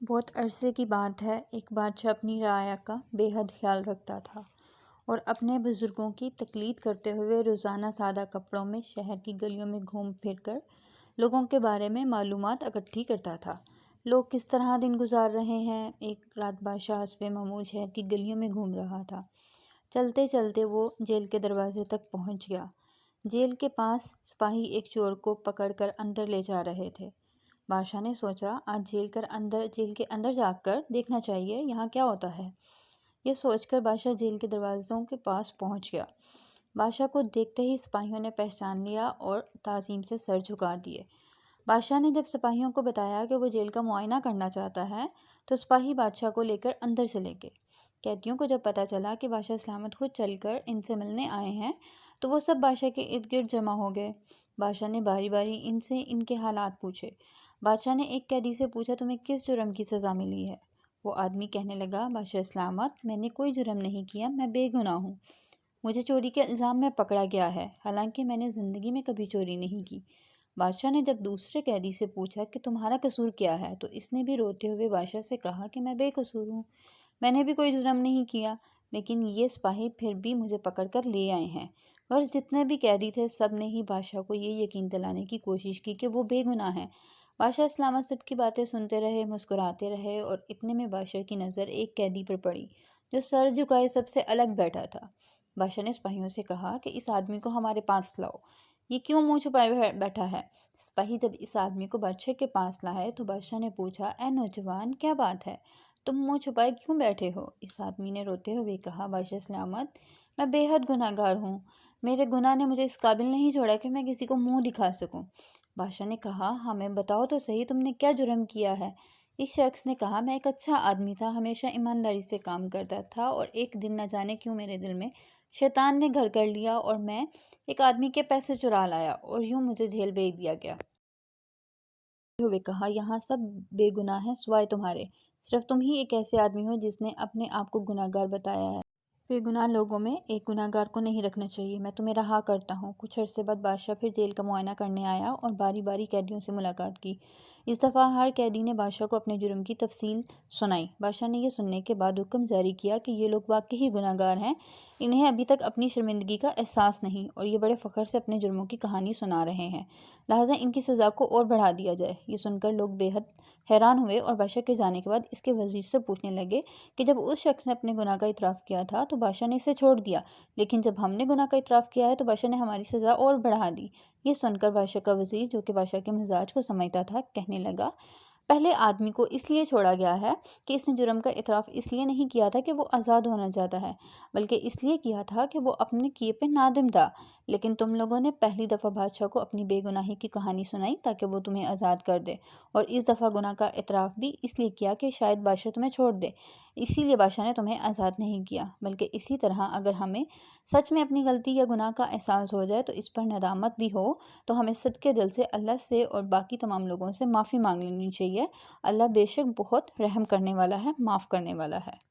بہت عرصے کی بات ہے، ایک بادشاہ اپنی رعایا کا بے حد خیال رکھتا تھا اور اپنے بزرگوں کی تقلید کرتے ہوئے روزانہ سادہ کپڑوں میں شہر کی گلیوں میں گھوم پھر کر لوگوں کے بارے میں معلومات اکٹھی کرتا تھا۔ لوگ کس طرح دن گزار رہے ہیں۔ ایک رات بادشاہ حسب معمول شہر کی گلیوں میں گھوم رہا تھا۔ چلتے چلتے وہ جیل کے دروازے تک پہنچ گیا۔ جیل کے پاس سپاہی ایک چور کو پکڑ کر اندر لے جا رہے تھے۔ بادشاہ نے سوچا، آج جیل کے اندر جا کر دیکھنا چاہیے یہاں کیا ہوتا ہے۔ یہ سوچ کر بادشاہ جیل کے دروازوں کے پاس پہنچ گیا۔ بادشاہ کو دیکھتے ہی سپاہیوں نے پہچان لیا اور تعظیم سے سر جھکا دیے۔ بادشاہ نے جب سپاہیوں کو بتایا کہ وہ جیل کا معائنہ کرنا چاہتا ہے تو سپاہی بادشاہ کو لے کر اندر سے لے گئے۔ قیدیوں کو جب پتہ چلا کہ بادشاہ سلامت خود چل کر ان سے ملنے آئے ہیں تو وہ سب بادشاہ کے ارد گرد جمع ہو گئے۔ بادشاہ نے باری باری ان سے ان کے حالات پوچھے۔ بادشاہ نے ایک قیدی سے پوچھا، تمہیں کس جرم کی سزا ملی ہے؟ وہ آدمی کہنے لگا، بادشاہ سلامت، میں نے کوئی جرم نہیں کیا، میں بے گناہ ہوں۔ مجھے چوری کے الزام میں پکڑا گیا ہے، حالانکہ میں نے زندگی میں کبھی چوری نہیں کی۔ بادشاہ نے جب دوسرے قیدی سے پوچھا کہ تمہارا قصور کیا ہے تو اس نے بھی روتے ہوئے بادشاہ سے کہا کہ میں بے قصور ہوں، میں نے بھی کوئی جرم نہیں کیا، لیکن یہ سپاہی پھر بھی مجھے پکڑ کر لے آئے ہیں۔ غرض جتنے بھی قیدی تھے سب نے ہی بادشاہ کو یہ یقین دلانے کی کوشش کی کہ وہ بے گناہ ہیں۔ بادشاہ سلامت سب کی باتیں سنتے رہے، مسکراتے رہے، اور اتنے میں بادشاہ کی نظر ایک قیدی پر پڑی جو سر جھکائے سب سے الگ بیٹھا تھا۔ بادشاہ نے سپاہیوں سے کہا کہ اس آدمی کو ہمارے پاس لاؤ، یہ کیوں منہ چھپائے بیٹھا ہے؟ سپاہی جب اس آدمی کو بادشاہ کے پاس لائے تو بادشاہ نے پوچھا، اے نوجوان، کیا بات ہے؟ تم منہ چھپائے کیوں بیٹھے ہو؟ اس آدمی نے روتے ہوئے کہا، بادشاہ سلامت، میں بے حد گناہ گار ہوں، میرے گناہ نے مجھے اس قابل نہیں چھوڑا کہ میں کسی کو منہ دکھا سکوں۔ بادشاہ نے کہا، ہمیں بتاؤ تو صحیح، تم نے کیا جرم کیا ہے؟ اس شخص نے کہا، میں ایک اچھا آدمی تھا، ہمیشہ ایمانداری سے کام کرتا تھا، اور ایک دن نہ جانے کیوں میرے دل میں شیطان نے گھر کر لیا اور میں ایک آدمی کے پیسے چرا لایا اور یوں مجھے جیل بھیج دیا گیا۔ ہوئے کہا، یہاں سب بے گناہ ہیں سوائے تمہارے، صرف تم ہی ایک ایسے آدمی ہو جس نے اپنے آپ کو گناہ گار بتایا ہے۔ بے گناہ لوگوں میں ایک گناہ گار کو نہیں رکھنا چاہیے، میں تمہیں رہا کرتا ہوں۔ کچھ عرصے بعد بادشاہ پھر جیل کا معائنہ کرنے آیا اور باری باری قیدیوں سے ملاقات کی۔ اس دفعہ ہر قیدی نے بادشاہ کو اپنے جرم کی تفصیل سنائی۔ بادشاہ نے یہ سننے کے بعد حکم جاری کیا کہ یہ لوگ واقعی گناہ گار ہیں، انہیں ابھی تک اپنی شرمندگی کا احساس نہیں، اور یہ بڑے فخر سے اپنے جرموں کی کہانی سنا رہے ہیں، لہٰذا ان کی سزا کو اور بڑھا دیا جائے۔ یہ سن کر لوگ بے حد حیران ہوئے اور بادشاہ کے جانے کے بعد اس کے وزیر سے پوچھنے لگے کہ جب اس شخص نے اپنے گناہ کا اعتراف کیا تھا تو بادشاہ نے اسے چھوڑ دیا، لیکن جب ہم نے گناہ کا اعتراف کیا ہے تو بادشاہ نے ہماری سزا اور بڑھا دی۔ یہ سن کر بادشاہ کا وزیر، جو کہ بادشاہ کے مزاج کو سمجھتا تھا، کہنے لگا، پہلے آدمی کو اس لیے چھوڑا گیا ہے کہ اس نے جرم کا اعتراف اس لیے نہیں کیا تھا کہ وہ آزاد ہونا چاہتا ہے، بلکہ اس لیے کیا تھا کہ وہ اپنے کیے پہ نادم تھا۔ لیکن تم لوگوں نے پہلی دفعہ بادشاہ کو اپنی بے گناہی کی کہانی سنائی تاکہ وہ تمہیں آزاد کر دے، اور اس دفعہ گناہ کا اعتراف بھی اس لیے کیا کہ شاید بادشاہ تمہیں چھوڑ دے، اسی لیے بادشاہ نے تمہیں آزاد نہیں کیا۔ بلکہ اسی طرح اگر ہمیں سچ میں اپنی غلطی یا گناہ کا احساس ہو جائے تو اس پر ندامت بھی ہو تو ہمیں صدقے دل سے اللہ سے اور باقی تمام لوگوں سے معافی مانگ لینی چاہیے۔ اللہ بے شک بہت رحم کرنے والا ہے، معاف کرنے والا ہے۔